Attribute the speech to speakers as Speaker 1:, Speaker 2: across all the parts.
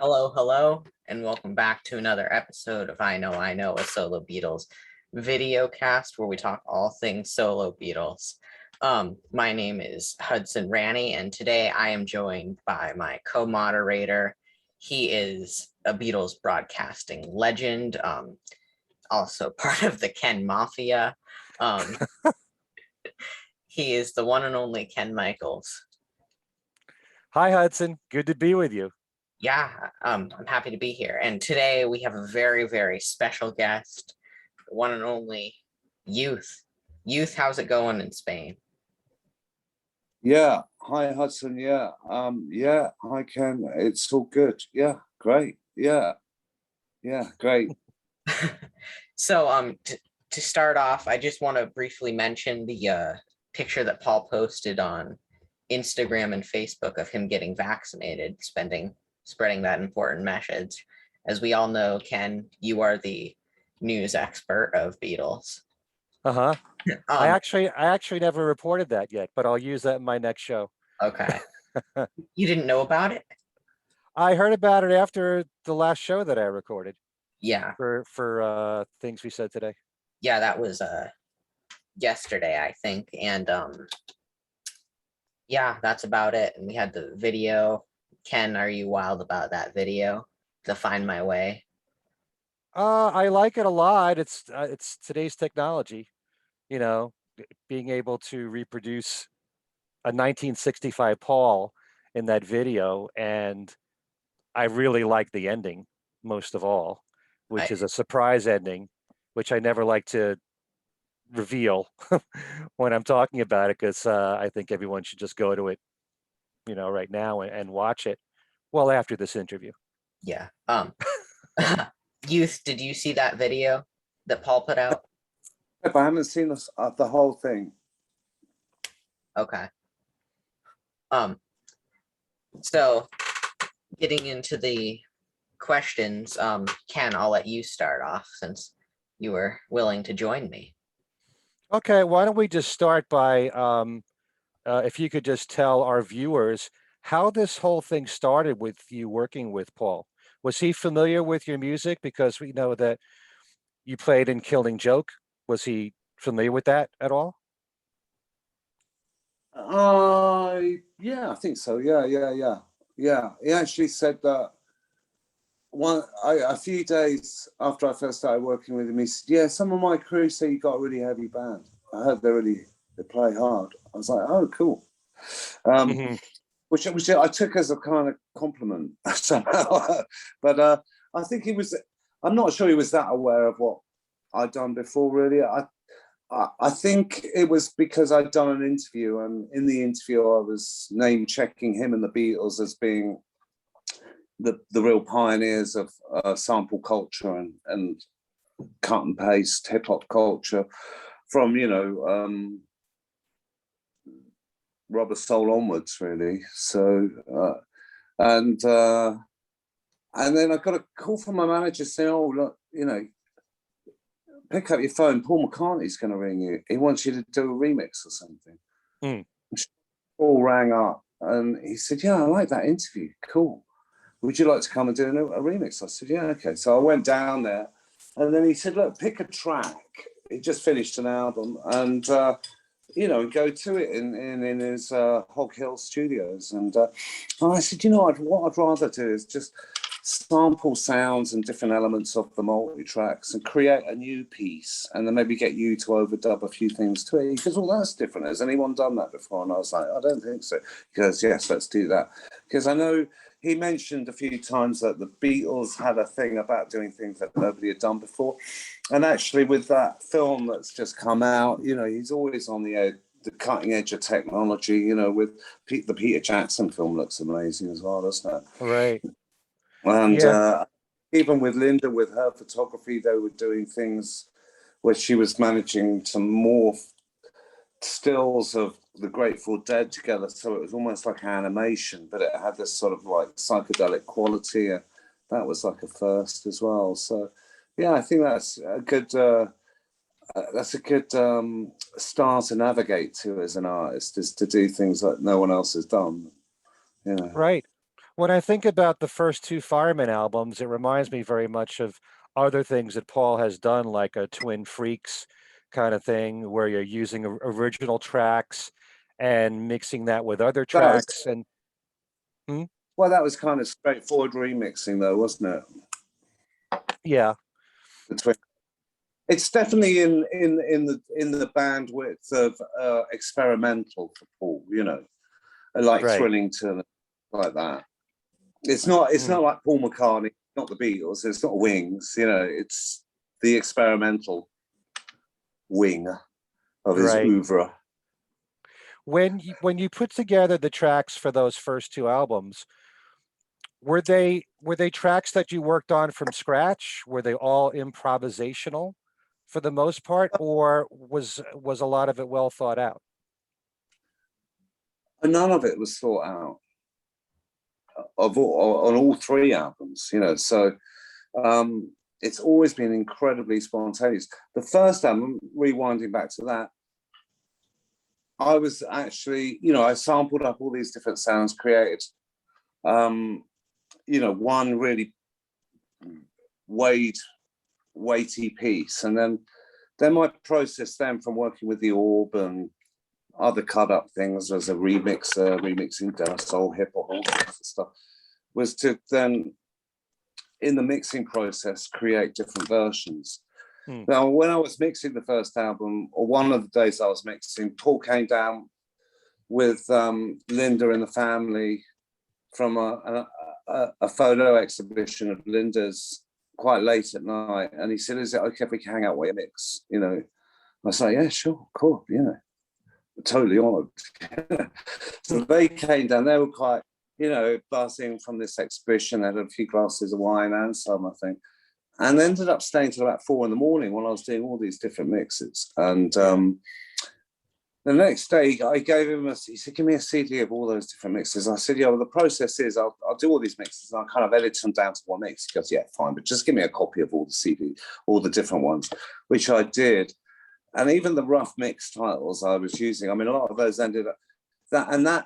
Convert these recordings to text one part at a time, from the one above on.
Speaker 1: Hello, hello, and welcome back to another episode of I Know, a Solo Beatles video cast where we talk all things solo Beatles. My name is hudsonranney, and today I am joined by my co-moderator. He is a Beatles broadcasting legend, also part of the Ken Mafia. Um, he is the one and only Ken Michaels.
Speaker 2: Hi, Hudson. Good to be with you.
Speaker 1: Yeah, I'm happy to be here. And today we have a very, very special guest, the one and only Youth. Youth, how's it going in Spain?
Speaker 3: Yeah, hi Hudson. Yeah, hi Ken. It's all good. Yeah, great. Yeah, great.
Speaker 1: So, to start off, I just want to briefly mention the picture that Paul posted on Instagram and Facebook of him getting vaccinated, spreading that important message. As we all know, Ken, you are the news expert of Beatles.
Speaker 2: Uh-huh. I actually never reported that yet, but I'll use that in my next show.
Speaker 1: Okay. You didn't know about it?
Speaker 2: I heard about it after the last show that I recorded.
Speaker 1: Yeah.
Speaker 2: For things we said today.
Speaker 1: Yeah, that was yesterday, I think. And yeah, that's about it. And we had the video. Ken, are you wild about that video? To Find My Way?
Speaker 2: I like it a lot. It's today's technology, you know, being able to reproduce a 1965 Paul in that video, and I really like the ending most of all, which is a surprise ending, which I never like to reveal when I'm talking about it, because I think everyone should just go to it, right now and watch it. Well, after this interview.
Speaker 1: Yeah. Youth, did you see that video that Paul put out?
Speaker 3: I haven't seen the whole thing.
Speaker 1: Okay. So getting into the questions, Ken, I'll let you start off since you were willing to join me.
Speaker 2: Okay, why don't we just start by if you could just tell our viewers how this whole thing started with you working with Paul. Was he familiar with your music? Because we know that you played in Killing Joke. Was he familiar with that at all?
Speaker 3: Yeah, I think so. Yeah. He actually said that a few days after I first started working with him, he said, "Yeah, some of my crew say you got a really heavy band. I heard they play hard." I was like, "Oh, cool." Which I took as a kind of compliment somehow. But I think I'm not sure he was that aware of what I'd done before, really. I think it was because I'd done an interview, and in the interview I was name checking him and the Beatles as being the real pioneers of sample culture and cut and paste hip hop culture from, Rubber Soul onwards, really. So and then I got a call from my manager saying, "Oh, look, pick up your phone. Paul McCartney's going to ring you. He wants you to do a remix or something." Paul rang up and he said, "Yeah, I like that interview. Cool. Would you like to come and do a remix?" I said, "Yeah, okay." So I went down there, and then he said, "Look, pick a track." He just finished an album, and go to it in his Hog Hill studios. And I said, what I'd rather do is just sample sounds and different elements of the multi-tracks and create a new piece, and then maybe get you to overdub a few things to it. He goes, "Well, that's different. Has anyone done that before?" And I was like, "I don't think so." He goes, "Yes, let's do that." Because I know he mentioned a few times that the Beatles had a thing about doing things that nobody had done before. And actually, with that film that's just come out, he's always on the cutting edge of technology. With the Peter Jackson film looks amazing as well, doesn't it?
Speaker 2: Right.
Speaker 3: And even with Linda, with her photography, they were doing things where she was managing to morph stills of the Grateful Dead together, so it was almost like animation, but it had this sort of like psychedelic quality. That was like a first as well. So yeah, I think that's a good star to navigate to as an artist, is to do things that no one else has done.
Speaker 2: Right. When I think about the first two Fireman albums, it reminds me very much of other things that Paul has done, like a Twin Freaks kind of thing, where you're using original tracks and mixing that with other
Speaker 3: That was,
Speaker 2: tracks. And hmm?
Speaker 3: well, that was kind of straightforward remixing, though, wasn't it?
Speaker 2: Yeah,
Speaker 3: It's definitely in the bandwidth of experimental for Paul, you know, like
Speaker 2: right.
Speaker 3: Thrillington, like that. It's not like Paul McCartney, not the Beatles. It's not Wings, you know. It's the experimental wing of his
Speaker 2: Right.
Speaker 3: oeuvre.
Speaker 2: When you put together the tracks for those first two albums, were they tracks that you worked on from scratch? Were they all improvisational for the most part, or was a lot of it well thought out?
Speaker 3: And none of it was thought out on all three albums, you know. So it's always been incredibly spontaneous. The first album, rewinding back to that, I was actually, you know, I sampled up all these different sounds, created, you know, one really weighty piece, and then I processed them from working with the orb and other cut up things as a remixer, remixing soul, hip hop, all sorts of stuff, was to then in the mixing process create different versions. Now, when I was mixing the first album, or one of the days I was mixing, Paul came down with Linda and the family from a photo exhibition of Linda's quite late at night, and he said, "Is it okay if we can hang out while you mix?" You know, I was like, "Yeah, sure, cool, you know, totally honoured." So they came down. They were quite, you know, buzzing from this exhibition. They had a few glasses of wine and some, I think, and ended up staying till about 4 a.m. while I was doing all these different mixes. And the next day, I gave him he said, "Give me a CD of all those different mixes." I said, "Yeah, well, the process is I'll do all these mixes and I'll kind of edit them down to one mix." He goes, "Yeah, fine, but just give me a copy of all the CD, all the different ones," which I did. And even the rough mix titles I was using, I mean, a lot of those ended up and then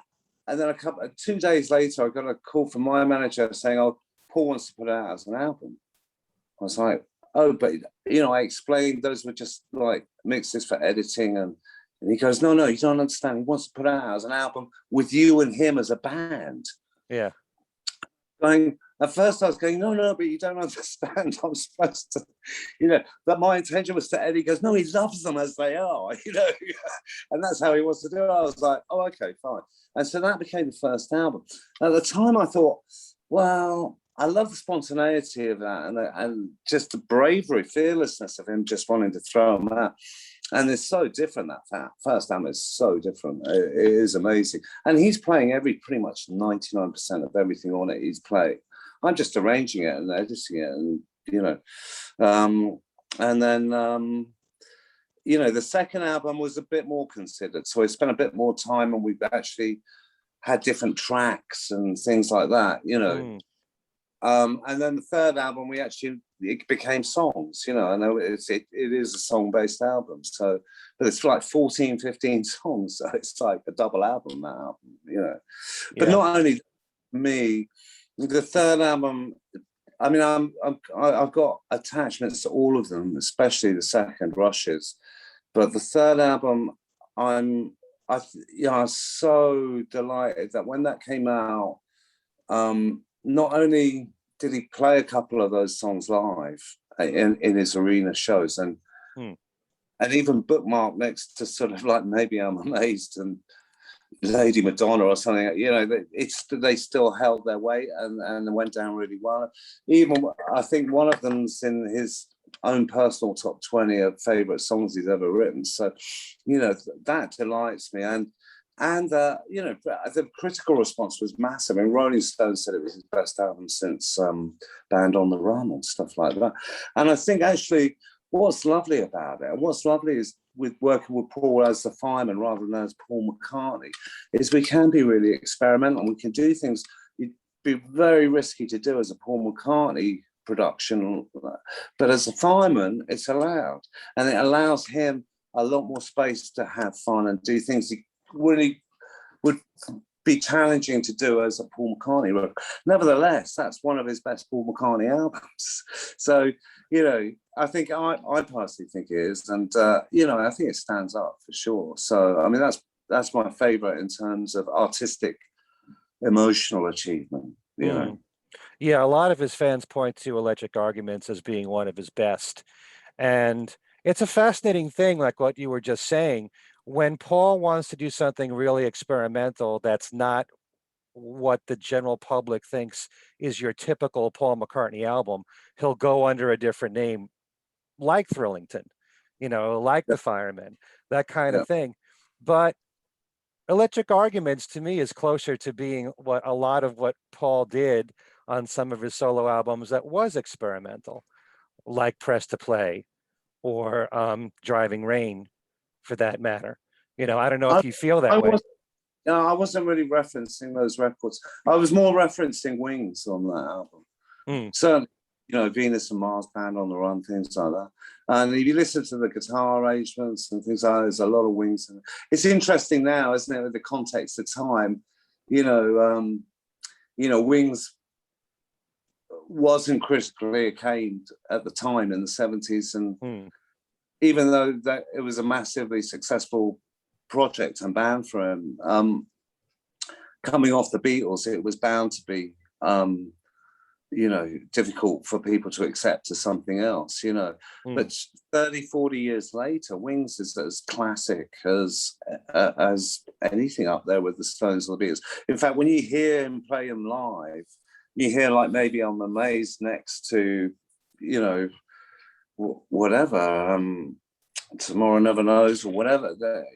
Speaker 3: 2 days later, I got a call from my manager saying, "Oh, Paul wants to put it out as an album." I was like, "Oh, but you know," I explained those were just like mixes for editing, and he goes, "No, you don't understand. He wants to put it out as an album with you and him as a band."
Speaker 2: Yeah.
Speaker 3: At first I was going, no, but you don't understand. I'm supposed to, you know, that my intention was to edit. He goes, "No, he loves them as they are," you know, and that's how he wants to do it. I was like, "Oh, okay, fine." And so that became the first album. At the time I thought, well, I love the spontaneity of that and just the bravery, fearlessness of him just wanting to throw them out. And it's so different, that first album is so different. It is amazing. And he's playing pretty much 99% of everything on it he's playing. I'm just arranging it and editing it, and, you know. And then, you know, the second album was a bit more considered. So I spent a bit more time and we've actually had different tracks and things like that, you know. And then the third album, it became songs, you know. I know it is a song-based album, so, but it's like 14, 15 songs, so it's like a double album, that album, you know. But not only me, the third album, I mean, I've got attachments to all of them, especially the second, Rushes. But the third album, I'm so delighted that when that came out, not only did he play a couple of those songs live in his arena shows, and even bookmarked next to sort of like Maybe I'm Amazed and Lady Madonna or something, you know, they still held their weight and went down really well. Even I think one of them's in his own personal top 20 of favorite songs he's ever written. So, you know, that delights me. And you know, the critical response was massive. I mean, Rolling Stone said it was his best album since Band on the Run and stuff like that. And I think actually what's lovely about it, and what's lovely is with working with Paul as the Fireman rather than as Paul McCartney, is we can be really experimental. We can do things it'd be very risky to do as a Paul McCartney production, but as a Fireman, it's allowed. And it allows him a lot more space to have fun and do things he really would be challenging to do as a Paul McCartney record. Nevertheless, that's one of his best Paul McCartney albums. So, you know, I think I personally think it is, and you know, I think it stands up for sure. So, I mean, that's my favorite in terms of artistic, emotional achievement. You know.
Speaker 2: Yeah, a lot of his fans point to Electric Arguments as being one of his best, and it's a fascinating thing, like what you were just saying. When Paul wants to do something really experimental, that's not what the general public thinks is your typical Paul McCartney album, he'll go under a different name, like Thrillington, you know, like the Fireman, that kind of thing. But Electric Arguments to me is closer to being what a lot of what Paul did on some of his solo albums that was experimental, like Press to Play or Driving Rain, for that matter. You know, I don't know if you feel that way.
Speaker 3: No, I wasn't really referencing those records. I was more referencing Wings on that album. Certainly, you know, Venus and Mars, Band on the Run, things like that. And if you listen to the guitar arrangements and things like that, there's a lot of Wings. It's interesting now, isn't it, with the context of time? You know, Wings wasn't critically acclaimed at the time in the 70s, and even though that it was a massively successful project and band for him, coming off the Beatles, it was bound to be you know, difficult for people to accept as something else, you know. But 30, 40 years later, Wings is as classic as anything up there with the Stones or the Beatles. In fact, when you hear him play them live, you hear like Maybe I'm Amazed next to, you know, whatever, Tomorrow Never Knows or whatever.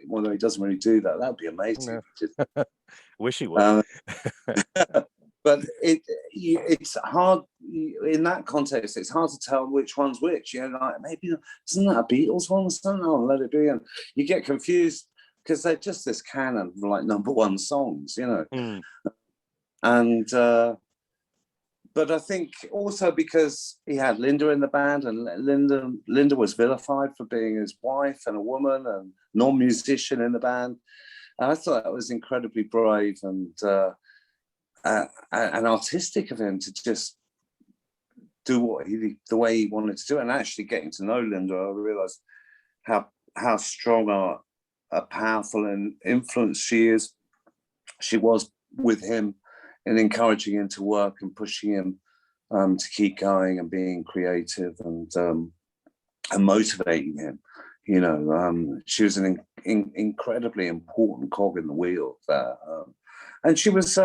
Speaker 3: Although he doesn't really do that, that'd be amazing.
Speaker 2: Wish he would.
Speaker 3: But it's hard in that context. It's hard to tell which one's which. You know, like maybe isn't that a Beatles one or something? Oh, Let It Be, and you get confused because they're just this canon of like #1 songs, you know. And but I think also because he had Linda in the band, and Linda was vilified for being his wife and a woman and non-musician in the band. And I thought that was incredibly brave and artistic of him to just do the way he wanted to do it. And actually getting to know Linda, I realized how strong a powerful and influence she was with him in encouraging him to work and pushing him to keep going and being creative and motivating him. You know, she was an incredibly important cog in the wheel there. And she was,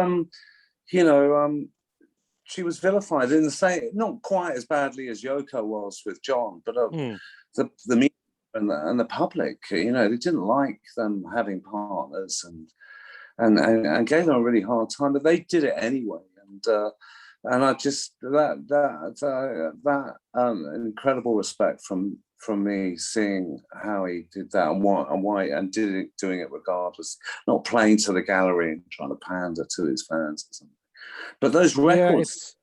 Speaker 3: you know, she was vilified in the same, not quite as badly as Yoko was with John, but the media and the public, you know, they didn't like them having partners and gave them a really hard time, but they did it anyway. And I just that incredible respect from me, seeing how he did that and why and doing it regardless, not playing to the gallery and trying to pander to his fans or something. But those records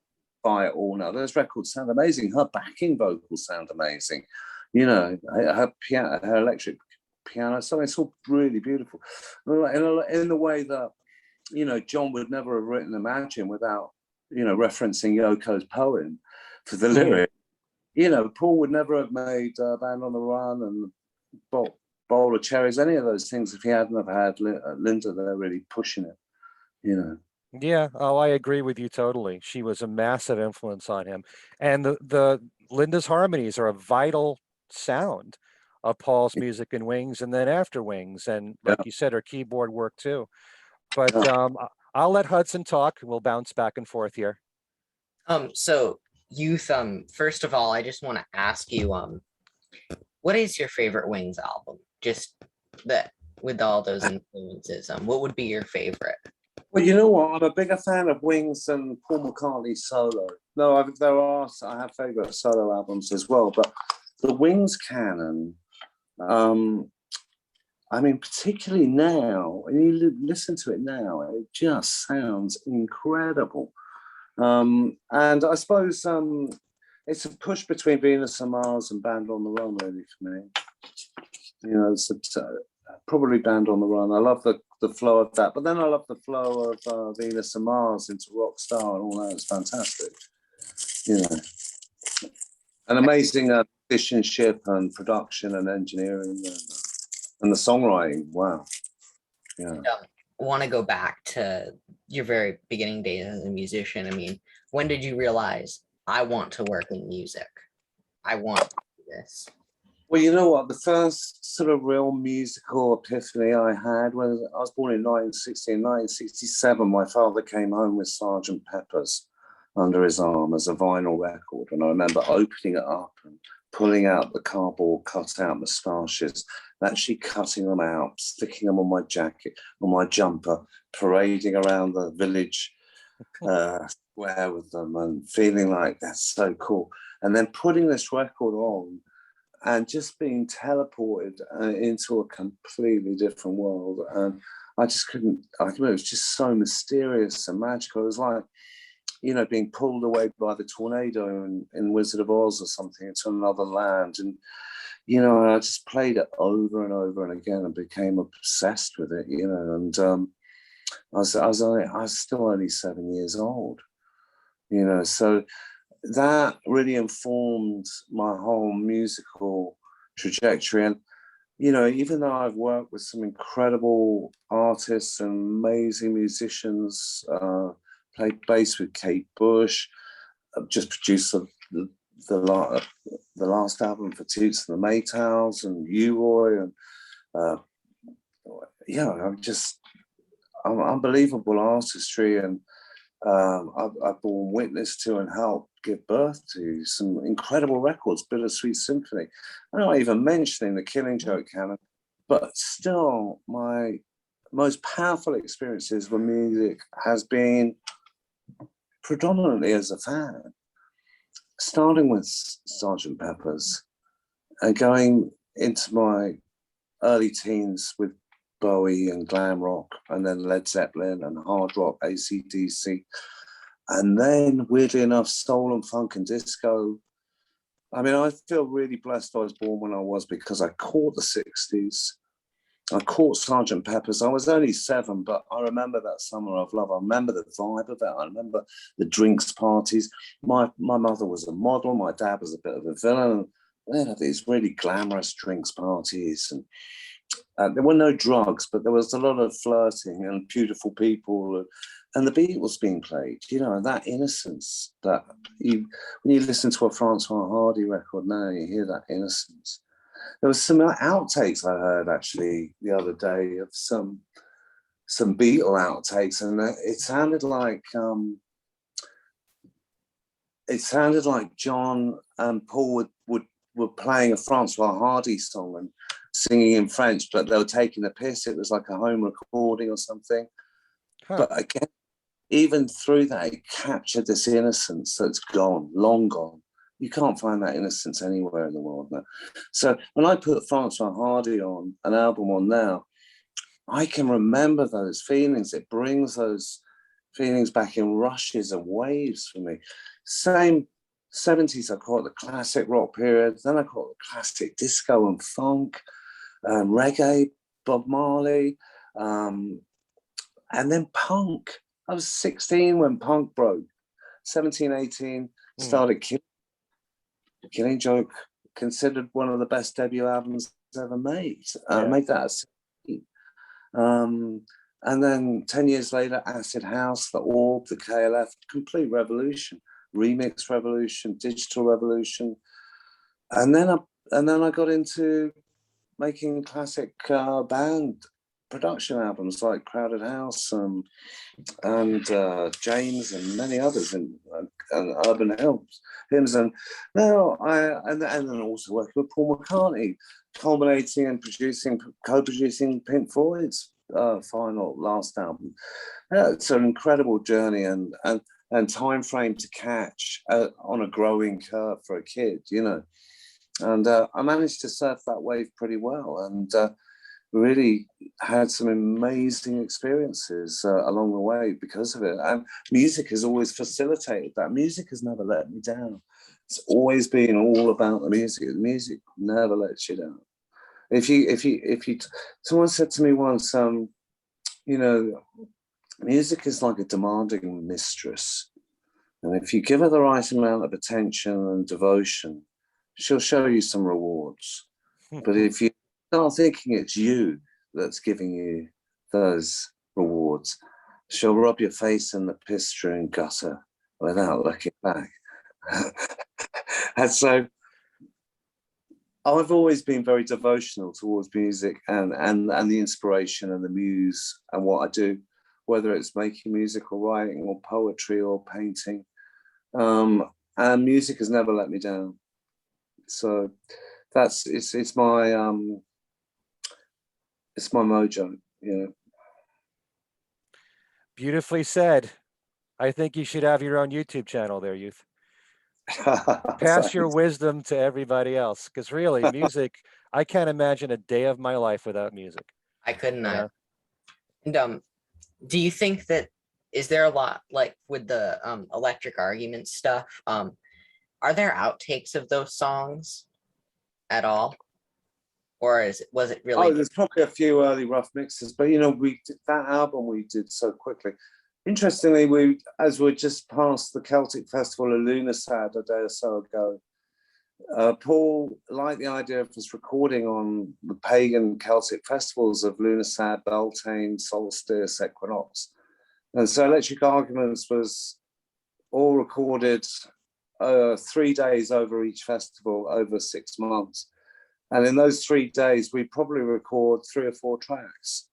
Speaker 3: by it all now, those records sound amazing. Her backing vocals sound amazing. You know, her piano, her electric piano, so it's all really beautiful. In the way that, you know, John would never have written Imagine without, you know, referencing Yoko's poem for the lyric. You know, Paul would never have made Band on the Run and Bowl of Cherries, any of those things, if he hadn't have had Linda there really pushing it, you know.
Speaker 2: Yeah, oh, I agree with you totally. She was a massive influence on him. And the Linda's harmonies are a vital sound of Paul's music in Wings and then after Wings. And like you said, her keyboard work too. But I'll let Hudson talk. We'll bounce back and forth here.
Speaker 1: So Youth, first of all, I just want to ask you, what is your favorite Wings album? Just that with all those influences, what would be your favorite?
Speaker 3: Well, you know what? I'm a bigger fan of Wings than Paul McCartney solo. No, I have favorite solo albums as well, but the Wings canon, I mean, particularly now, when you listen to it now, it just sounds incredible. And I suppose it's a push between Venus and Mars and Band on the Run, really, for me. You know, probably Band on the Run. I love the flow of that, but then I love the flow of Venus and Mars into Rockstar and all that. It's fantastic, you know. An amazing musicianship and production and engineering and the songwriting. Wow. Yeah.
Speaker 1: Want to go back to your very beginning days as a musician. I mean, when did you realize I want to work in music? I want to do this.
Speaker 3: Well, you know what? The first sort of real musical epiphany I had when I was born in 1960. In 1967, my father came home with Sergeant Pepper's under his arm as a vinyl record. And I remember opening it up and pulling out the cardboard cutout moustaches, actually cutting them out, sticking them on my jacket, on my jumper, parading around the village square with them and feeling like that's so cool. And then putting this record on and just being teleported into a completely different world. And I just couldn't, it was just so mysterious and magical. It was like, you know, being pulled away by the tornado in Wizard of Oz or something into another land. And, you know, I just played it over and over and again and became obsessed with it, you know. And I was still only 7 years old, you know. So that really informed my whole musical trajectory. And, you know, even though I've worked with some incredible artists and amazing musicians, played bass with Kate Bush, just produced the last album for Toots and the Maytals and U-Roy, and I'm unbelievable artistry, and I've borne witness to and helped give birth to some incredible records, Bittersweet Symphony. I'm not even mentioning the Killing Joke canon, but still my most powerful experiences with music has been predominantly as a fan, starting with Sgt. Pepper's and going into my early teens with Bowie and glam rock, and then Led Zeppelin and hard rock, AC/DC, and then weirdly enough, soul and funk and disco. I mean, I feel really blessed I was born when I was, because I caught the 60s. I caught Sgt. Pepper's. I was only 7, but I remember that summer of love. I remember the vibe of it. I remember the drinks parties. My mother was a model. My dad was a bit of a villain. They had these really glamorous drinks parties, and there were no drugs, but there was a lot of flirting and beautiful people, and the Beatles being played. You know, and that innocence that when you listen to a Francois Hardy record now, you hear that innocence. There was some outtakes I heard actually the other day of some Beatle outtakes, and it sounded like John and Paul were playing a Francois Hardy song and singing in French, but they were taking the piss. It was like a home recording or something. Huh. But again, even through that, it captured this innocence that's gone, long gone. You can't find that innocence anywhere in the world now. So when I put Francois Hardy on, an album on now, I can remember those feelings. It brings those feelings back in rushes and waves for me. Same 70s, I call it the classic rock period. Then I call it classic disco and funk, reggae, Bob Marley, and then punk. I was 16 when punk broke. 17, 18, started Killing Joke, considered one of the best debut albums ever made. Made that at 16. And then 10 years later, Acid House, The Orb, the KLF, complete revolution, remix revolution, digital revolution. And then I got into making classic band production albums like Crowded House and James and many others, and Urban Hymns, and now and then also working with Paul McCartney, culminating and co-producing Pink Floyd's last album. It's an incredible journey and time frame to catch on a growing curve for a kid, you know. And I managed to surf that wave pretty well, and really had some amazing experiences along the way because of it. And music has always facilitated that. Music has never let me down. It's always been all about the music. The music never lets you down. Someone said to me once, you know, music is like a demanding mistress. And if you give her the right amount of attention and devotion, she'll show you some rewards. But if you start thinking it's you that's giving you those rewards, she'll rub your face in the piss-strewn gutter without looking back. And so I've always been very devotional towards music and the inspiration and the muse and what I do, whether it's making music or writing or poetry or painting. And music has never let me down. So it's my mojo, you know.
Speaker 2: Beautifully said. I think you should have your own YouTube channel there, Youth. Pass your wisdom to everybody else, because really, music, I can't imagine a day of my life without music.
Speaker 1: I couldn't.
Speaker 2: Yeah.
Speaker 1: And do you think that, is there a lot, like with the Electric Argument stuff, are there outtakes of those songs at all? Or was it really?
Speaker 3: Oh, there's probably a few early rough mixes, but you know, we did that album we did so quickly. Interestingly, as we just passed the Celtic Festival of Lunasad a day or so ago, Paul liked the idea of us recording on the pagan Celtic festivals of Lunasad, Beltane, Solstice, Equinox. And so Electric Arguments was all recorded 3 days over each festival over 6 months. And in those 3 days, we probably record 3 or 4 tracks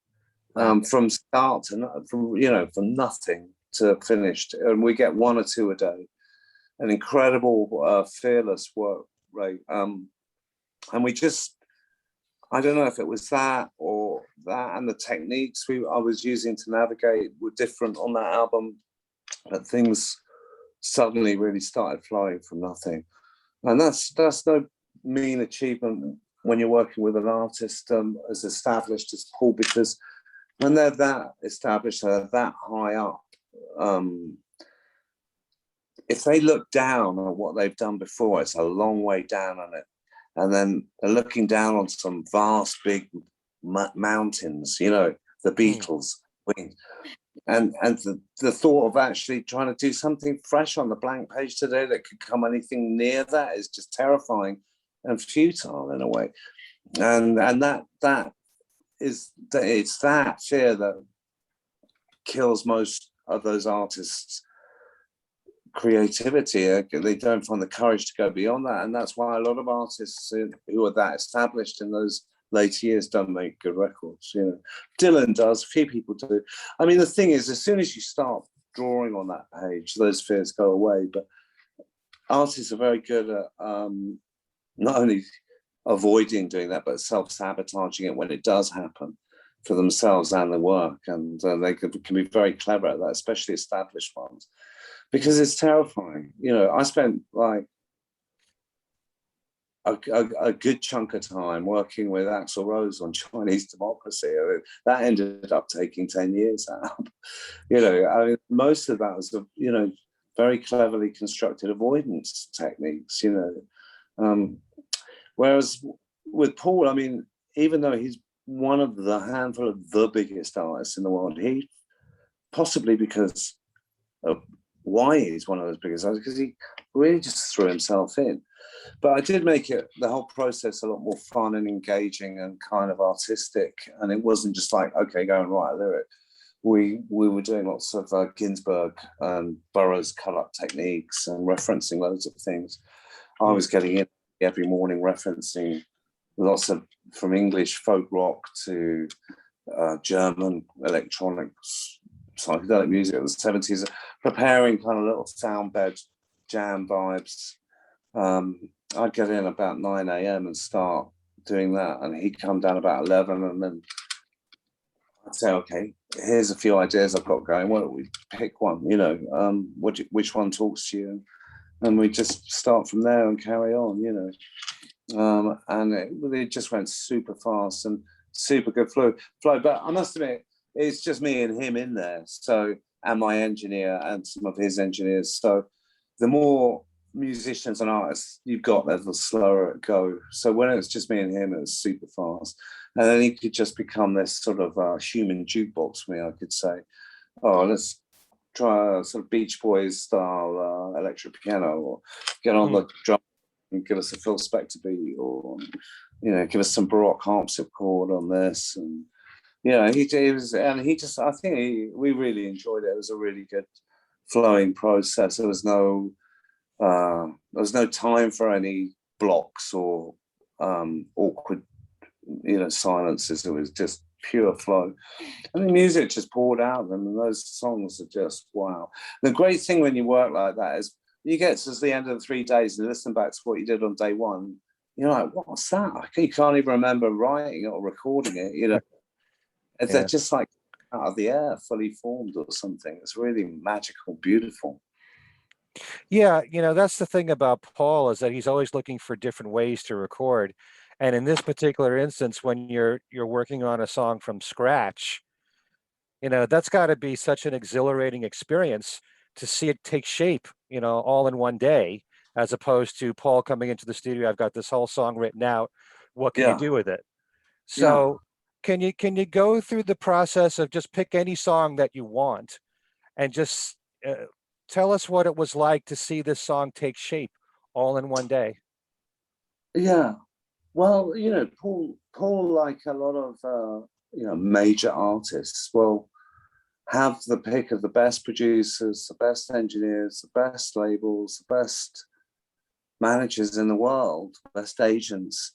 Speaker 3: from start to from nothing to finished. And we get 1 or 2 a day. An incredible, fearless work rate. And we just, I don't know if it was that or that, and the techniques I was using to navigate were different on that album, but things suddenly really started flowing from nothing. And that's no mean achievement when you're working with an artist as established as Paul, because when they're that established, they're that high up, if they look down on what they've done before, it's a long way down on it. And then they're looking down on some vast, big mountains, you know, the Beatles. And the thought of actually trying to do something fresh on the blank page today that could come anything near that is just terrifying and futile in a way. And it's that fear that kills most of those artists' creativity. They don't find the courage to go beyond that, and that's why a lot of artists who are that established in those later years don't make good records. You know, Dylan does, a few people do. I mean, the thing is, as soon as you start drawing on that page, those fears go away. But artists are very good at not only avoiding doing that, but self-sabotaging it when it does happen for themselves and the work. And they can be very clever at that, especially established ones, because it's terrifying. You know, I spent like a good chunk of time working with Axl Rose on Chinese Democracy. That ended up taking 10 years out. You know, I mean, most of that was, you know, very cleverly constructed avoidance techniques, you know. Whereas with Paul, I mean, even though he's one of the handful of the biggest artists in the world, he possibly because of why he's one of those biggest artists, because he really just threw himself in. But I did make it, the whole process, a lot more fun and engaging and kind of artistic. And it wasn't just like, okay, go and write a lyric. We were doing lots of Ginsberg and Burroughs cut-up techniques and referencing loads of things. I was getting in every morning referencing lots of, from English folk rock to German electronic psychedelic music of the 70s, preparing kind of little sound bed jam vibes. I'd get in about 9 a.m. and start doing that, and he'd come down about 11, and then I'd say, okay, here's a few ideas I've got going. Why don't we pick one? You know, which one talks to you? And we just start from there and carry on, you know. And it just went super fast and super good flow. But I must admit, it's just me and him in there. So, and my engineer and some of his engineers. So the more musicians and artists you've got there, the slower it go. So when it was just me and him, it was super fast. And then he could just become this sort of human jukebox for me, I could say. Oh, let's try a sort of Beach Boys style electric piano, or get on the drum and give us a Phil Spector beat, or, you know, give us some Baroque harpsichord on this. And, you know, he was, and he just, I think we really enjoyed it. It was a really good flowing process. There was no time for any blocks or awkward, you know, silences. It was just pure flow, and the music just poured out of them, and those songs are just wow. The great thing when you work like that is you get to the end of the 3 days and listen back to what you did on day one. You're like, what's that? You can't even remember writing it or recording it. You know, they're just like out of the air, fully formed or something. It's really magical, beautiful.
Speaker 2: Yeah, you know, that's the thing about Paul, is that he's always looking for different ways to record. And in this particular instance, when you're working on a song from scratch, you know, that's got to be such an exhilarating experience to see it take shape, you know, all in one day, as opposed to Paul coming into the studio, I've got this whole song written out. What can you do with it? So can you go through the process of just pick any song that you want and just tell us what it was like to see this song take shape all in one day?
Speaker 3: Yeah. Well, you know, Paul, like a lot of you know, major artists, will have the pick of the best producers, the best engineers, the best labels, the best managers in the world, best agents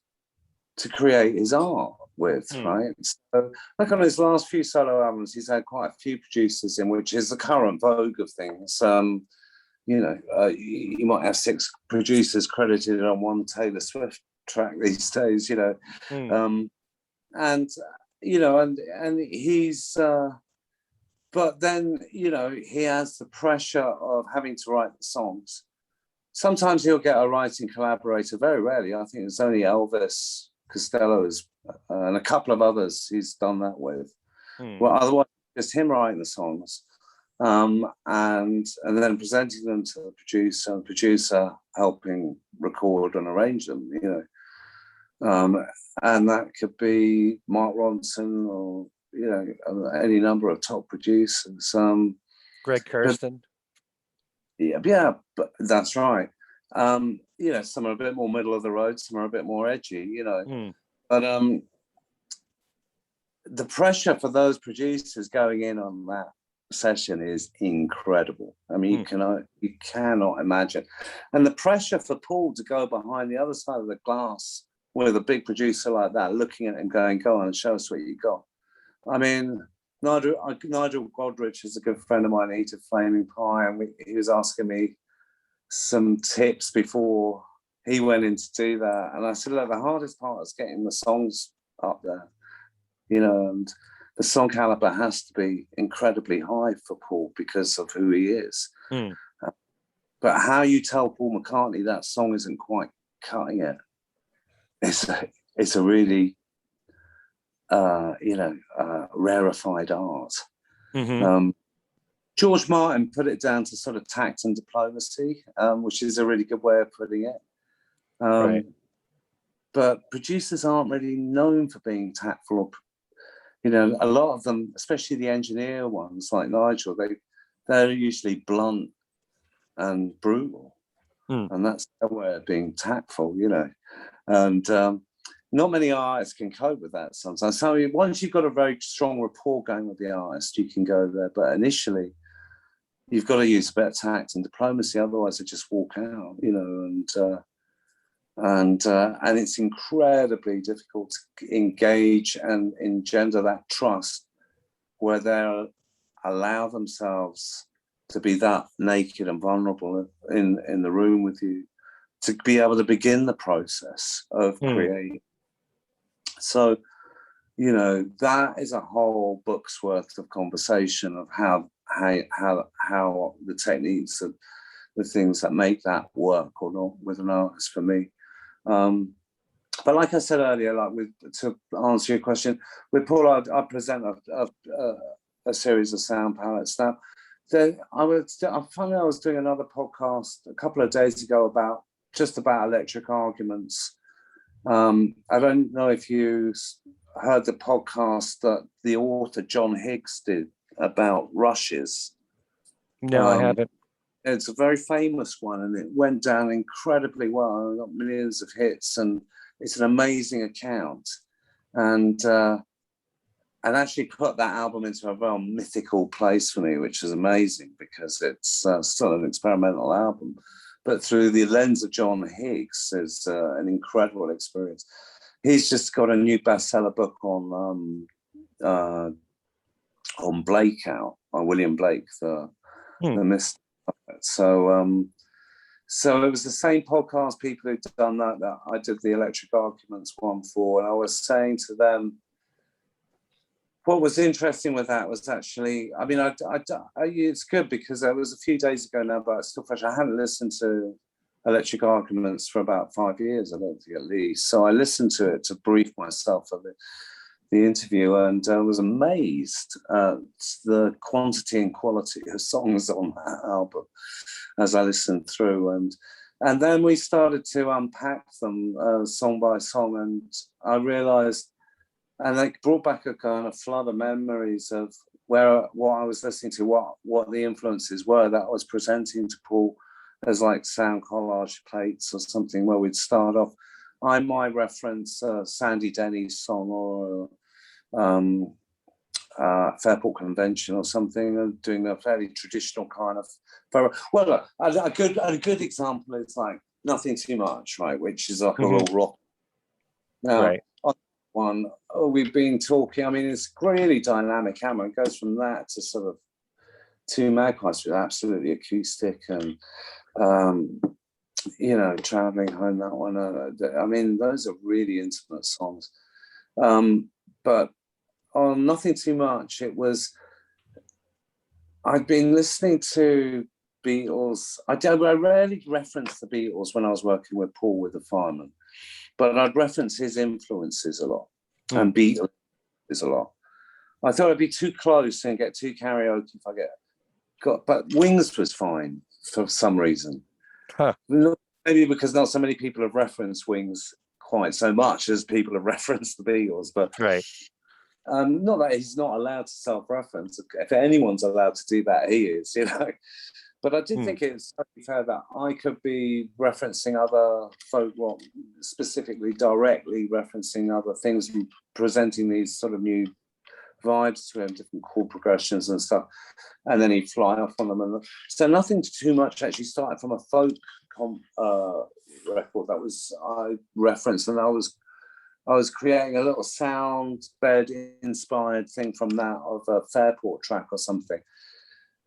Speaker 3: to create his art with, right? So, like on his last few solo albums, he's had quite a few producers in, which is the current vogue of things. You know, you might have 6 producers credited on one Taylor Swift track these days, you know. And you know, and he's but then, you know, he has the pressure of having to write the songs. Sometimes he'll get a writing collaborator, very rarely. I think it's only Elvis Costello and a couple of others he's done that with. Well, otherwise just him writing the songs, and then presenting them to the producer, and the producer helping record and arrange them, you know. And that could be Mark Ronson, or, you know, any number of top producers.
Speaker 2: Greg Kirsten.
Speaker 3: Yeah, but that's right. You know, some are a bit more middle of the road, some are a bit more edgy, you know. But the pressure for those producers going in on that session is incredible. I mean, you cannot imagine. And the pressure for Paul to go behind the other side of the glass with a big producer like that, looking at it and going, go on and show us what you got. I mean, Nigel Godrich is a good friend of mine. He did Flaming Pie, and he was asking me some tips before he went in to do that. And I said, look, the hardest part is getting the songs up there, you know, and the song caliber has to be incredibly high for Paul because of who he is. But how you tell Paul McCartney that song isn't quite cutting it, it's a really you know, rarefied art. George Martin put it down to sort of tact and diplomacy, which is a really good way of putting it.
Speaker 2: Right.
Speaker 3: But producers aren't really known for being tactful. Or, you know, a lot of them, especially the engineer ones like Nigel, they're usually blunt and brutal, and that's their way of being tactful, you know. And not many artists can cope with that sometimes. So once you've got a very strong rapport going with the artist, you can go there. But initially, you've got to use a bit of tact and diplomacy, otherwise they just walk out, you know. And it's incredibly difficult to engage and engender that trust where they'll allow themselves to be that naked and vulnerable in the room with you, to be able to begin the process of creating. So, you know, that is a whole book's worth of conversation of how the techniques of the things that make that work or not with an artist for me. But like I said earlier, like to answer your question, with Paul, I present a series of sound palettes. Now, I was doing another podcast a couple of days ago about electric arguments. I don't know if you heard the podcast that the author John Higgs did about rushes.
Speaker 2: No, I haven't.
Speaker 3: It's a very famous one, and it went down incredibly well. It got millions of hits, and it's an amazing account. And actually put that album into a very mythical place for me, which is amazing because it's still an experimental album. But through the lens of John Higgs, is an incredible experience. He's just got a new bestseller book on Blake out, on William Blake, the Mist. So it was the same podcast people who'd done that I did the Electric Arguments one for, and I was saying to them, what was interesting with that was actually, I mean, it's good because it was a few days ago now, but it's still fresh. I hadn't listened to Electric Arguments for about 5 years, I don't think, at least. So I listened to it to brief myself for the interview, and I was amazed at the quantity and quality of songs on that album as I listened through. And then we started to unpack them song by song, and I realized, and they brought back a kind of flood of memories of what I was listening to, what the influences were that I was presenting to Paul as like sound collage plates or something, where we'd start off. I might reference Sandy Denny's song or Fairport Convention or something, and doing a fairly traditional kind of. Well, a good example is like Nothing Too Much, right, which is like a real rock. Now,
Speaker 2: right.
Speaker 3: We've been talking, I mean, it's really dynamic hammer. It goes from that to sort of Two Magpies with absolutely acoustic, and Traveling Home, that one. I mean, those are really intimate songs. But on Nothing Too Much, it was, I'd been listening to Beatles. I rarely referenced the Beatles when I was working with Paul with the Fireman, but I'd reference his influences a lot and Beatles a lot. I thought it'd be too close and get too karaoke if I but Wings was fine for some reason.
Speaker 2: Huh.
Speaker 3: Maybe because not so many people have referenced Wings quite so much as people have referenced the Beatles, but
Speaker 2: right.
Speaker 3: Not that he's not allowed to self-reference. If anyone's allowed to do that, he is, But I did think it's fair that I could be referencing other folk rock, specifically directly referencing other things and presenting these sort of new vibes to him, different chord progressions and stuff. And then he'd fly off on them. And so Nothing Too Much actually started from a folk record that was I referenced, and I was creating a little sound bed inspired thing from that of a Fairport track or something.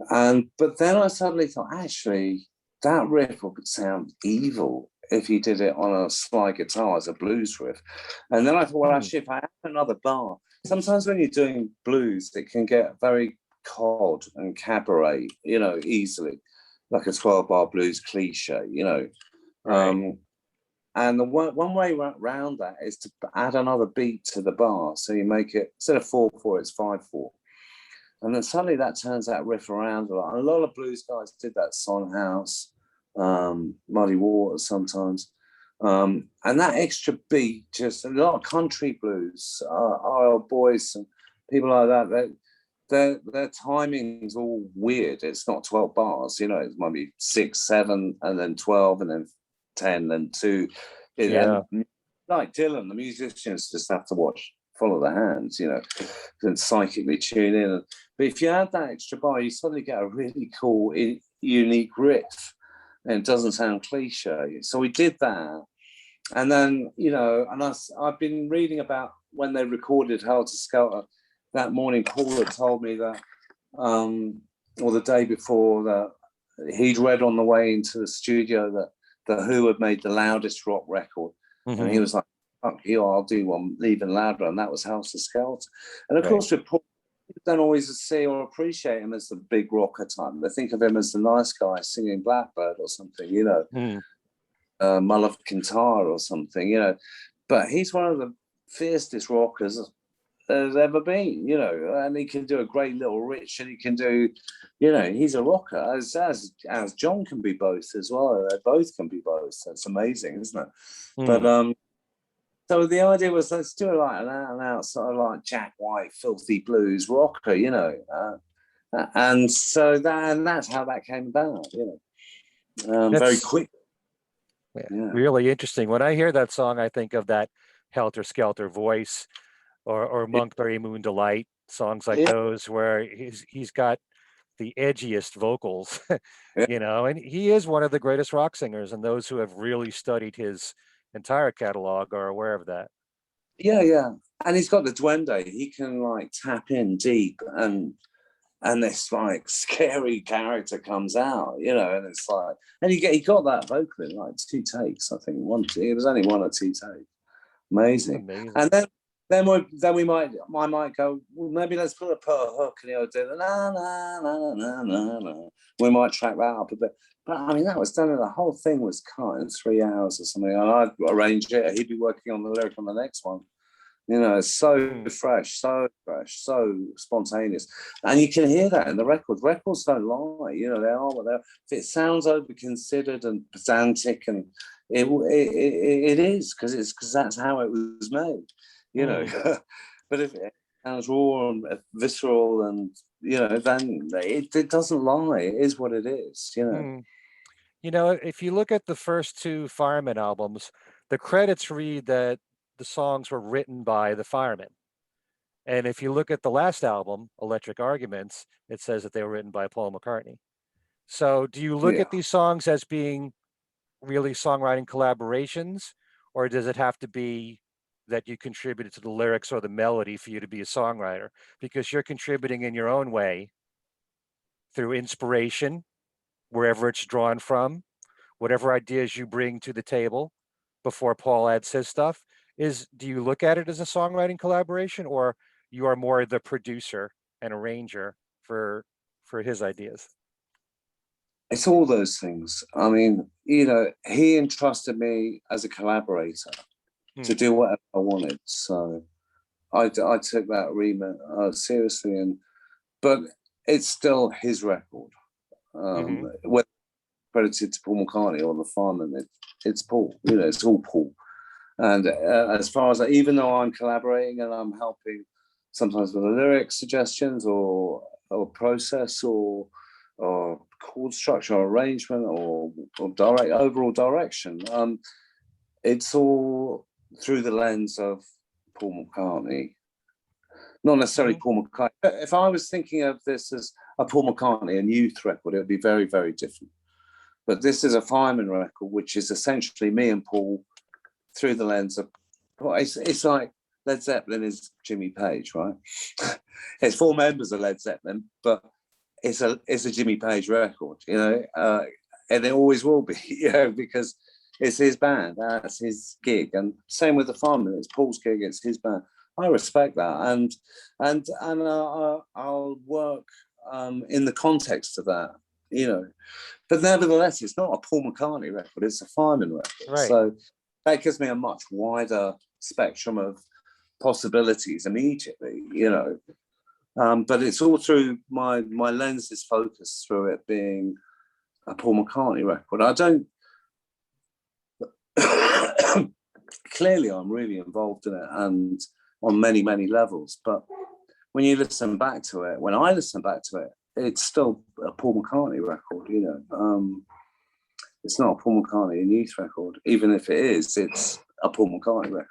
Speaker 3: But then I suddenly thought, actually, that riff would sound evil if he did it on a slide guitar as a blues riff. And then I thought, well, actually, if I add another bar, sometimes when you're doing blues, it can get very cod and cabaret, easily, like a 12-bar blues cliche, Right. And the one way around that is to add another beat to the bar. So you make it, instead of 4/4, it's 5/4. And then suddenly that turns that riff around a lot. And a lot of blues guys did that, Son House, Muddy Waters sometimes. And that extra beat, just a lot of country blues, our boys and people like that, their timing's all weird. It's not 12 bars, it might be 6, 7, and then 12, and then 10, then 2.
Speaker 2: Yeah.
Speaker 3: And like Dylan, the musicians just have to follow the hands, and psychically tune in. But if you add that extra bar, you suddenly get a really cool, unique riff, and it doesn't sound cliche. So we did that. And then, I've been reading about when they recorded Helter Skelter. That morning, Paul had told me that, or the day before, that he'd read on the way into the studio that The Who had made the loudest rock record. And he was like, fuck you, I'll do one even louder. And that was Helter Skelter. And of course, with Paul, you don't always see or appreciate him as the big rocker type. They think of him as the nice guy singing Blackbird or something, Mull of Kintyre or something, But he's one of the fiercest rockers there's ever been, you know, and he can do a great little Rich, and he can do, you know, he's a rocker, as John can be both as well. They both can be both. That's amazing, isn't it? But so the idea was, let's do it like an out and out sort of like Jack White, filthy blues rocker, you know, and so that's how that came about, you know, very quick.
Speaker 2: Yeah, really interesting. When I hear that song, I think of that Helter Skelter voice, or Monkberry Moon Delight, songs like those where he's got the edgiest vocals, you know, and he is one of the greatest rock singers, and those who have really studied his entire catalog are aware of that.
Speaker 3: Yeah. And he's got the duende. He can like tap in deep, and this like scary character comes out, you know, and it's like, and he got that vocal in like 2 takes, I think. It was only 1 or 2 takes. Amazing. And then I might go, well, maybe let's put a hook, and he'll do the na na na na na na. We might track that up a bit. But I mean, that was done, and the whole thing was cut in 3 hours or something. And I'd arrange it. He'd be working on the lyric on the next one. You know, it's so fresh, so spontaneous. And you can hear that in the record. Records don't lie, you know, they are what they are. If it sounds over-considered and pedantic, and it is, because that's how it was made, you know. But if it sounds raw and visceral, and, you know, then it doesn't lie. It is what it is, you know.
Speaker 2: You know, if you look at the first 2 Fireman albums, the credits read that the songs were written by the Fireman. And if you look at the last album, Electric Arguments, it says that they were written by Paul McCartney. So do you look at these songs as being really songwriting collaborations, or does it have to be that you contributed to the lyrics or the melody for you to be a songwriter? Because you're contributing in your own way through inspiration, wherever it's drawn from, whatever ideas you bring to the table before Paul adds his stuff. Do you look at it as a songwriting collaboration, or you are more the producer and arranger for his ideas?
Speaker 3: It's all those things. I mean, you know, he entrusted me as a collaborator to do whatever I wanted. So I took that remit seriously, but it's still his record. Whether credited to Paul McCartney or the Fireman, it's Paul. You know, it's all Paul. And as far as even though I'm collaborating and I'm helping sometimes with the lyric suggestions or process or chord structure or arrangement or overall direction, it's all through the lens of Paul McCartney. Not necessarily Paul McCartney. If I was thinking of this as a Paul McCartney and Youth record, it would be very, very different. But this is a Fireman record, which is essentially me and Paul through the lens of, it's like Led Zeppelin is Jimmy Page, right? It's 4 members of Led Zeppelin, but it's a Jimmy Page record, you know, and it always will be, you know, because it's his band, that's his gig, and same with the Fireman, it's Paul's gig, it's his band. I respect that, and I'll work in the context of that, you know. But nevertheless, it's not a Paul McCartney record; it's a Fireman record.
Speaker 2: Right.
Speaker 3: So that gives me a much wider spectrum of possibilities immediately, you know. But it's all through my lens is focused through it being a Paul McCartney record. I don't. Clearly, I'm really involved in it and on many, many levels. But when you listen back to it, when I listen back to it, it's still a Paul McCartney record, you know. It's not a Paul McCartney and Youth record. Even if it is, it's a Paul McCartney record.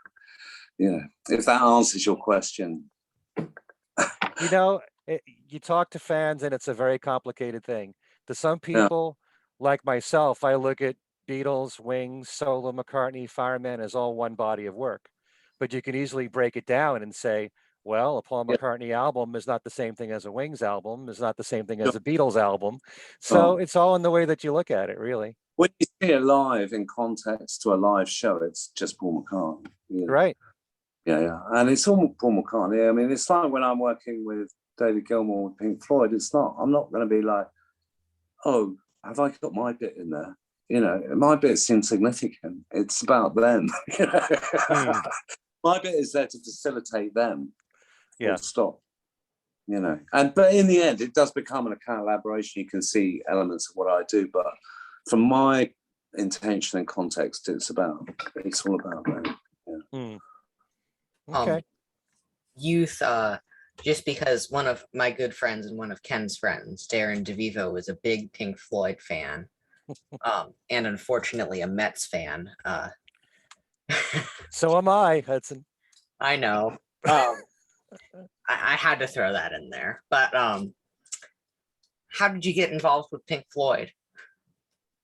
Speaker 3: You know, if that answers your question.
Speaker 2: You know, you talk to fans and it's a very complicated thing. To some people, like myself, I look at Beatles, Wings, solo McCartney, Fireman as all one body of work. But you can easily break it down and say, well, a Paul McCartney album is not the same thing as a Wings album, is not the same thing as a Beatles album. So it's all in the way that you look at it, really.
Speaker 3: When you see it live in context to a live show, it's just Paul McCartney. You know?
Speaker 2: Right.
Speaker 3: Yeah. And it's all Paul McCartney. I mean, it's like when I'm working with David Gilmour with Pink Floyd, I'm not going to be like, oh, have I got my bit in there? You know, my bit's insignificant. It's about them. You know? My bit is there to facilitate them.
Speaker 2: Yeah.
Speaker 3: Full stop. You know, but in the end, it does become a collaboration. You can see elements of what I do, but from my intention and context, it's all about that. Yeah.
Speaker 2: Okay.
Speaker 1: Youth, just because one of my good friends and one of Ken's friends, Darren DeVivo, was a big Pink Floyd fan, and unfortunately a Mets fan.
Speaker 2: So am I, Hudson.
Speaker 1: I know. I had to throw that in there. But how did you get involved with Pink Floyd?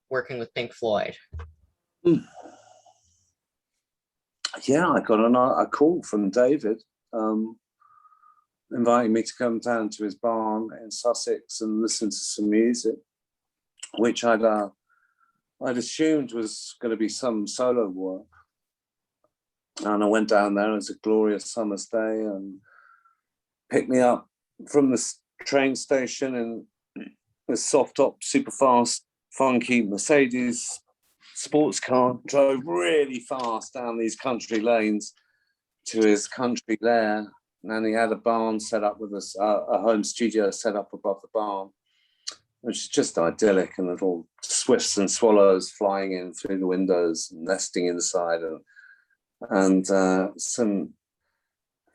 Speaker 1: Working with Pink Floyd?
Speaker 3: Yeah, I got a call from David inviting me to come down to his barn in Sussex and listen to some music, which I'd assumed was going to be some solo work. And I went down there. It was a glorious summer's day, and picked me up from the train station in a soft top, super fast, funky Mercedes sports car. Drove really fast down these country lanes to his country lair, and he had a barn set up with a home studio set up above the barn, which is just idyllic, and little swifts and swallows flying in through the windows, nesting inside, and some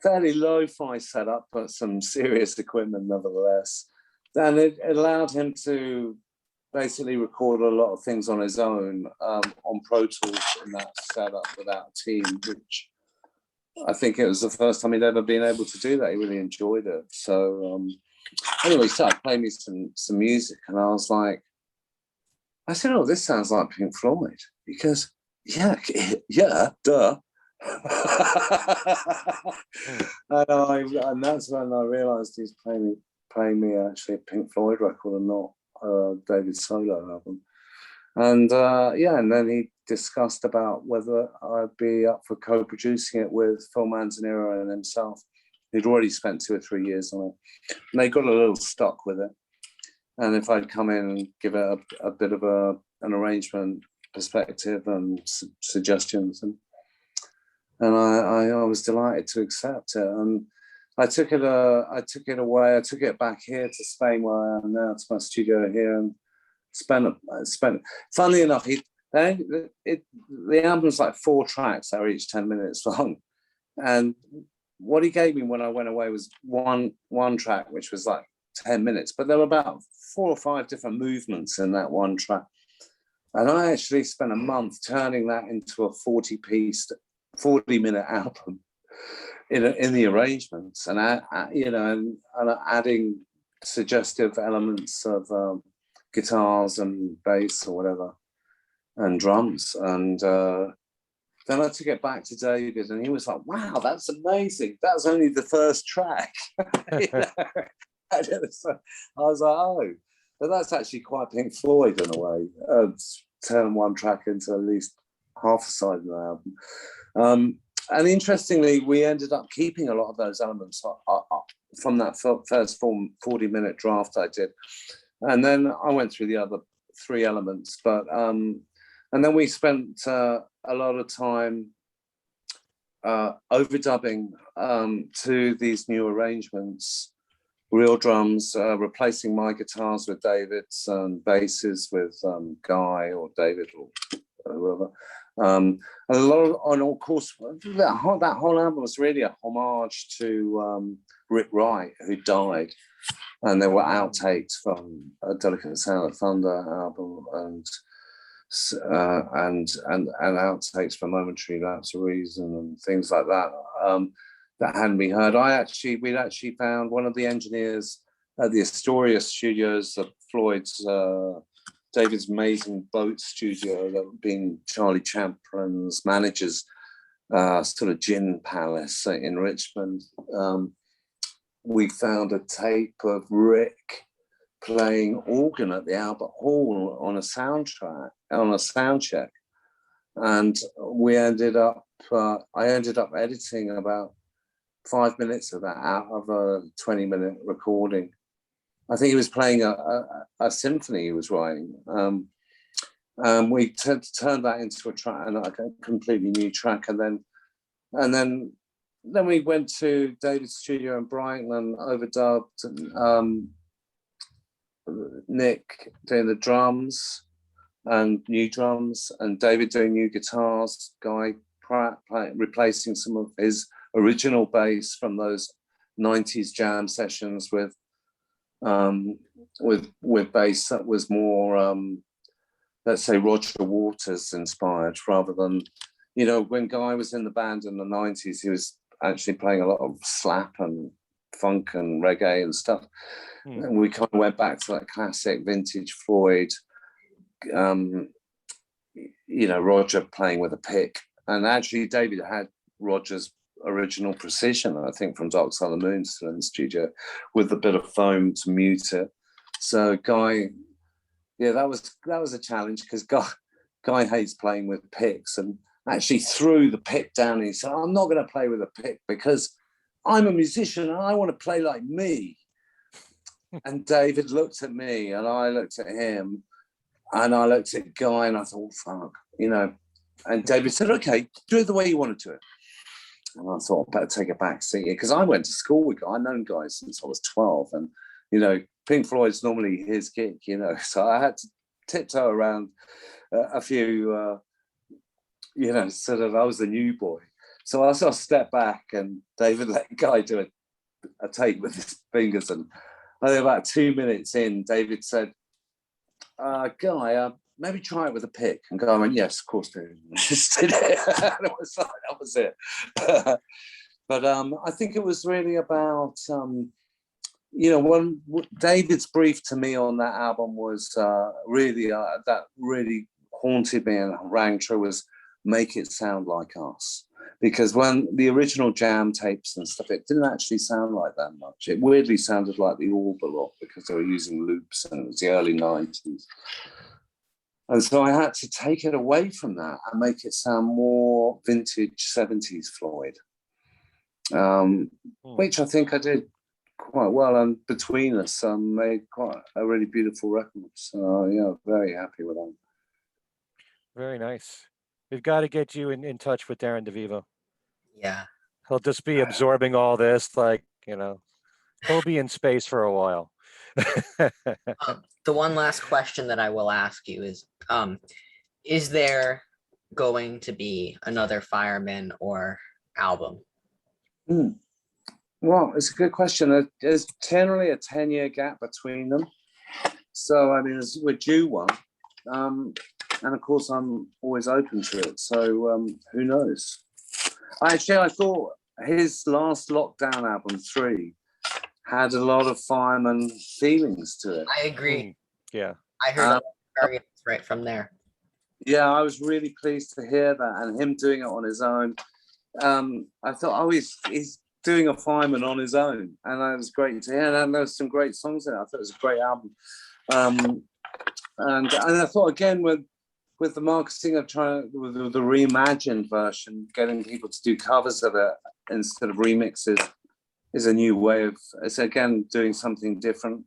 Speaker 3: fairly lo-fi setup, but some serious equipment nevertheless. And it allowed him to basically record a lot of things on his own on Pro Tools in that setup without a team, which I think it was the first time he'd ever been able to do that. He really enjoyed it. So anyway, he started playing me some music, and I said, oh, this sounds like Pink Floyd. Because, yeah, duh. and that's when I realised he's playing me actually a Pink Floyd record and not David's solo album. And and then he discussed about whether I'd be up for co-producing it with Phil Manzanera and himself. He'd already spent 2 or 3 years on it, and they got a little stuck with it. And if I'd come in and give it a bit of an arrangement perspective and suggestions, and I was delighted to accept it. And I took it away. I took it back here to Spain, where I am now, to my studio here, and spent. Funnily enough, the album's like 4 tracks that are each 10 minutes long, and what he gave me when I went away was one track, which was like 10 minutes, but there were about 4 or 5 different movements in that one track, and I actually spent a month turning that into a 40-minute album in the arrangements, and and adding suggestive elements of guitars and bass or whatever, and drums. And then I took it back to David, and he was like, wow, that's amazing. That's only the first track. I was like, oh, but that's actually quite Pink Floyd in a way. Turn one track into at least half a side of the album. And interestingly, we ended up keeping a lot of those elements from that first 40-minute draft I did. And then I went through the other 3 elements, but and then we spent a lot of time overdubbing to these new arrangements, real drums, replacing my guitars with David's, and basses with Guy or David or whoever. And of course, that whole album was really a homage to Rick Wright, who died, and there were outtakes from A Delicate Sound of Thunder album, and outtakes from Momentary Lapse of Reason and things like that that hadn't been heard. We'd actually found one of the engineers at the Astoria studios of Floyd's, David's amazing boat studio, that had been Charlie Chaplin's manager's sort of gin palace in Richmond. We found a tape of Rick playing organ at the Albert Hall on a sound check, and I ended up editing about 5 minutes of that out of a 20-minute recording. I think he was playing a symphony he was writing. We turned that into a track, and like a completely new track, and then then we went to David's studio in Brighton and overdubbed, and Nick doing the drums and new drums, and David doing new guitars, Guy Pratt replacing some of his original bass from those 90s jam sessions with bass that was more let's say Roger Waters inspired, rather than, you know, when Guy was in the band in the 90s, he was actually playing a lot of slap and funk and reggae and stuff. And we kind of went back to that classic vintage Floyd, you know, Roger playing with a pick. And actually David had Roger's original precision, I think, from Dark Side of the Moon, still in the studio, with a bit of foam to mute it. So Guy, yeah, that was a challenge, because Guy hates playing with picks, and actually threw the pick down. And he said, I'm not going to play with a pick because I'm a musician and I want to play like me. And David looked at me and I looked at him and I looked at Guy and I thought, fuck, you know. And David said, okay, do it the way you want to do it. And I thought, I better take a back seat, because I went to school with Guy. I've known Guy since I was 12. And, you know, Pink Floyd's normally his gig, you know. So I had to tiptoe around a few, you know, sort of, I was the new boy. So I sort of stepped back and David let Guy do a take with his fingers. And I think about 2 minutes in, David said, Guy, maybe try it with a pick. And Guy went, yes, of course, dude. Just did it. And it was like, that was it. But I think it was really about, you know, when David's brief to me on that album was really, that really haunted me and rang true, was make it sound like us. Because when the original jam tapes and stuff, it didn't actually sound like that much. It weirdly sounded like the Orb a lot, because they were using loops, and it was the early 90s. And so I had to take it away from that and make it sound more vintage 70s Floyd, which I think I did quite well. And between us, made quite a really beautiful record. So, yeah, very happy with that.
Speaker 2: Very nice. We've got to get you in touch with Darren DeVivo.
Speaker 1: Yeah.
Speaker 2: He'll just be absorbing all this, like, you know, he'll be in space for a while.
Speaker 1: The one last question that I will ask you is there going to be another Fireman or album?
Speaker 3: Well, it's a good question. There's generally a 10-year gap between them. So, I mean, we're due one. And of course, I'm always open to it. So who knows? Actually, I thought his last lockdown album, 3, had a lot of Fireman feelings to it.
Speaker 1: I agree.
Speaker 2: Yeah.
Speaker 1: I heard right from there.
Speaker 3: Yeah, I was really pleased to hear that, and him doing it on his own. I thought, oh, he's doing a Fireman on his own, and that was great to hear. And there's some great songs in it. I thought it was a great album. And I thought, again, with the marketing of trying with the reimagined version, getting people to do covers of it instead of remixes is a new way of, it's again doing something different.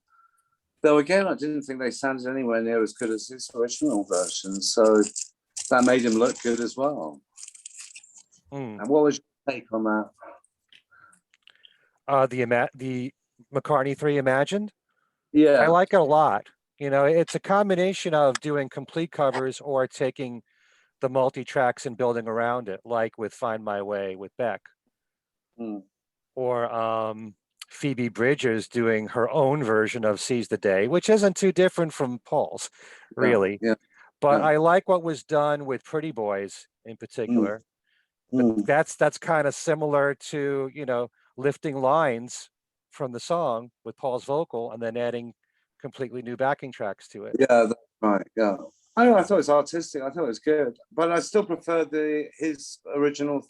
Speaker 3: Though again, I didn't think they sounded anywhere near as good as his original version, so that made him look good as well. And what was your take on that?
Speaker 2: The McCartney 3 Imagined?
Speaker 3: Yeah,
Speaker 2: I like it a lot. You know, it's a combination of doing complete covers or taking the multi-tracks and building around it, like with Find My Way with Beck. Or Phoebe Bridgers doing her own version of Seize the Day, which isn't too different from Paul's, really.
Speaker 3: Yeah.
Speaker 2: But I like what was done with Pretty Boys in particular. But that's kind of similar to, you know, lifting lines from the song with Paul's vocal and then adding completely new backing tracks to it.
Speaker 3: Yeah, that's right. Yeah, I thought it was artistic. I thought it was good, but I still prefer his original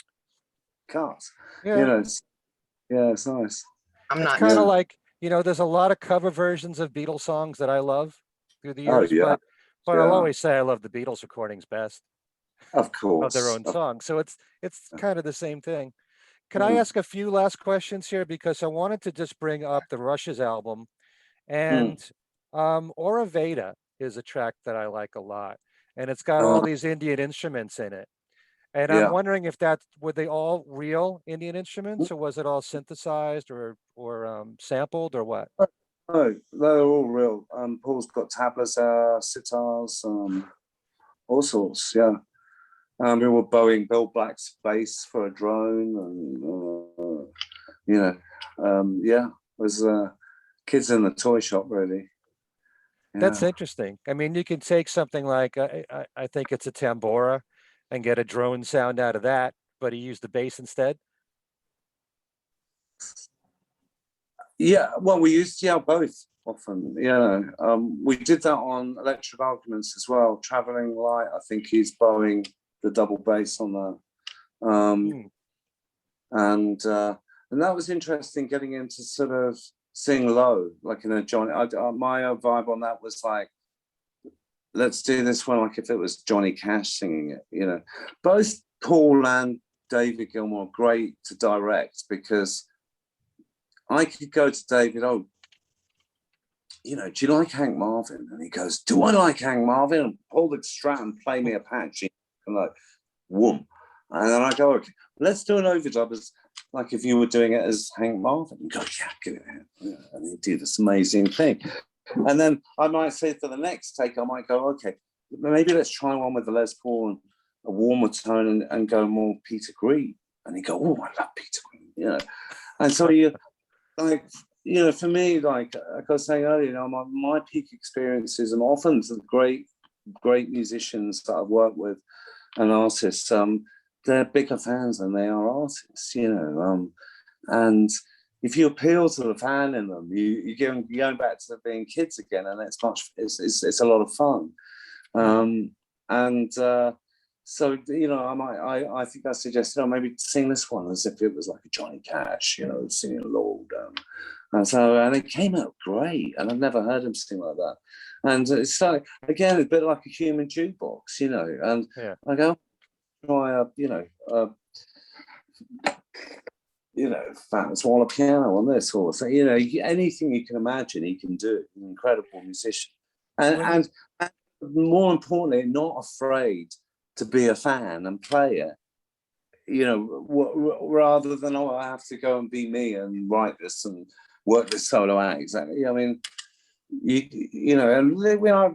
Speaker 3: cut.
Speaker 2: Yeah.
Speaker 3: You know, it's nice.
Speaker 2: It's kind of like, you know, there's a lot of cover versions of Beatles songs that I love through the years, but I'll always say I love the Beatles recordings best.
Speaker 3: Of course.
Speaker 2: Of their own songs. So it's kind of the same thing. Can I ask a few last questions here? Because I wanted to just bring up the Rush's album, and Aura Veda is a track that I like a lot. And it's got all these Indian instruments in it. And I'm wondering if were they all real Indian instruments, or was it all synthesized or sampled, or what?
Speaker 3: No, they're all real. Paul's got tablas, sitars, all sorts. Yeah. We were bowing Bill Black's bass for a drone, and yeah, it was kids in the toy shop, really. Yeah.
Speaker 2: That's interesting. I mean, you can take something like I think it's a tambora, and get a drone sound out of that, but he used the bass instead.
Speaker 3: Yeah, well, we used both often. We did that on Electric Arguments as well. Traveling Light, I think he's bowing the double bass on that. And that was interesting, getting him to sort of sing low, like in a Johnny. My vibe on that was like, let's do this one like if it was Johnny Cash singing it. Both Paul and David Gilmour are great to direct, because I could go to David, do you like Hank Marvin? And he goes, do I like Hank Marvin? And pull the strat and play me Apache. And like, whoom. And then I go, okay, let's do an overdub as like if you were doing it as Hank Marvin. And go, yeah, give it a hand. Yeah. And he'd do this amazing thing. And then I might say for the next take, I might go, okay, maybe let's try one with the Les Paul and a warmer tone and go more Peter Green. And he'd go, oh, I love Peter Green. And so for me, like I was saying earlier, my peak experiences and often the great musicians that I've worked with and artists, they're bigger fans than they are artists, and if you appeal to the fan in them, you're going back to being kids again, and it's a lot of fun. So I think I suggested, maybe sing this one as if it was like a Johnny Cash, singing Lord. And it came out great, and I've never heard him sing like that. And it's like, again, a bit like a human jukebox, And I go, try Fat and Swallow piano on this, or so, anything you can imagine, he can do. An incredible musician, and more importantly, not afraid to be a fan and play it, rather than, I have to go and be me and write this and work this solo out. Exactly. I mean, and we are,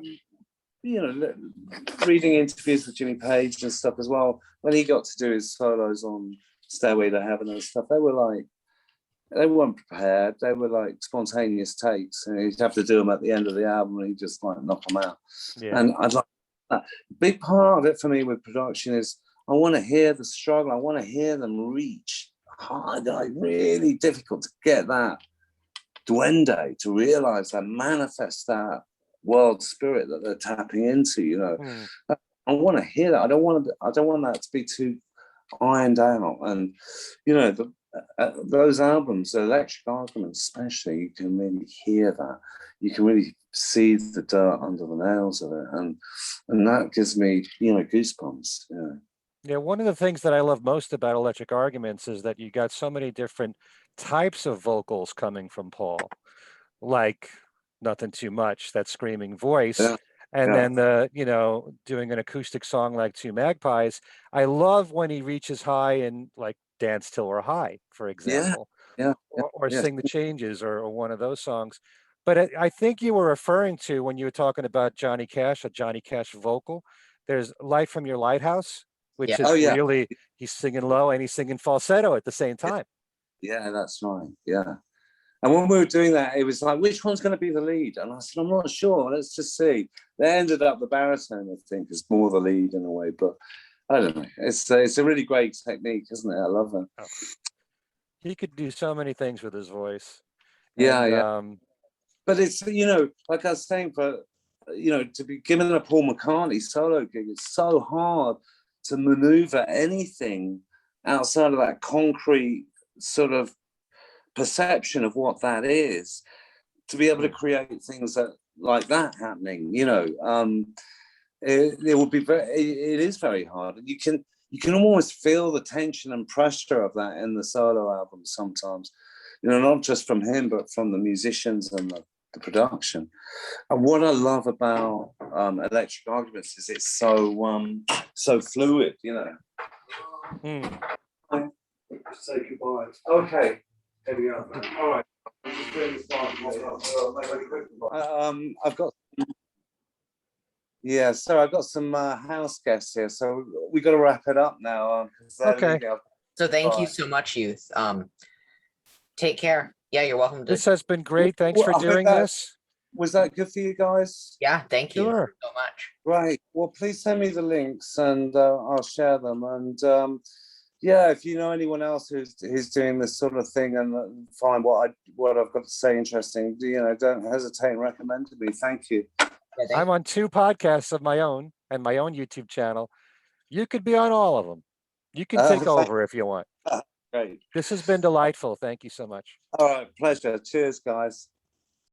Speaker 3: reading interviews with Jimmy Page and stuff as well. When he got to do his solos on Stairway to Heaven and stuff, they weren't prepared. They were like spontaneous takes, and he'd have to do them at the end of the album, and he'd just like knock them out. Yeah. And I'd like that. Big part of it for me with production is I want to hear the struggle. I want to hear them reach hard, like really difficult to get that duende, to realize that, manifest that world spirit that they're tapping into. I want to hear that. I don't want that to be too ironed out. And those albums, the Electric Arguments especially, you can really hear that. You can really see the dirt under the nails of it, and that gives me goosebumps.
Speaker 2: Yeah, one of the things that I love most about Electric Arguments is that you got so many different types of vocals coming from Paul, like Nothing Too Much, that screaming voice. Yeah. And then doing an acoustic song like Two Magpies. I love when he reaches high and like Dance Till We're High, for example, or Sing the Changes, or one of those songs. But I think you were referring to, when you were talking about Johnny Cash, a Johnny Cash vocal, there's Light from Your Lighthouse, which is really, he's singing low and he's singing falsetto at the same time.
Speaker 3: Yeah, that's right. Yeah. And when we were doing that, it was like, which one's going to be the lead? And I said, I'm not sure. Let's just see. They ended up the baritone, I think, is more the lead in a way. But I don't know. It's a really great technique, isn't it? I love it. Oh.
Speaker 2: He could do so many things with his voice.
Speaker 3: Yeah. But it's, like I was saying, to be given a Paul McCartney solo gig, it's so hard to maneuver anything outside of that concrete sort of perception of what that is, to be able to create things like that happening. It would be it is very hard. You can almost feel the tension and pressure of that in the solo albums sometimes, not just from him but from the musicians and the production. And what I love about Electric Arguments is it's so fluid. Say goodbye. Okay. There we go. All right. I've got. Yeah, so I've got some house guests here, so we got to wrap it up now.
Speaker 2: Okay.
Speaker 1: So thank you so much, youth. Take care. Yeah, you're welcome to.
Speaker 2: This has been great. Thanks for doing this.
Speaker 3: Was that good for you guys?
Speaker 1: Yeah, thank you
Speaker 2: Sure.
Speaker 1: so much.
Speaker 3: Right. Well, please send me the links and I'll share them. And yeah, if you know anyone else who's doing this sort of thing and find what I've got to say interesting, don't hesitate and recommend to me. Thank you.
Speaker 1: Yeah,
Speaker 2: I'm on 2 podcasts of my own and my own YouTube channel. You could be on all of them. You can take over if you want.
Speaker 3: Great.
Speaker 2: This has been delightful. Thank you so much.
Speaker 3: All right. Pleasure. Cheers, guys.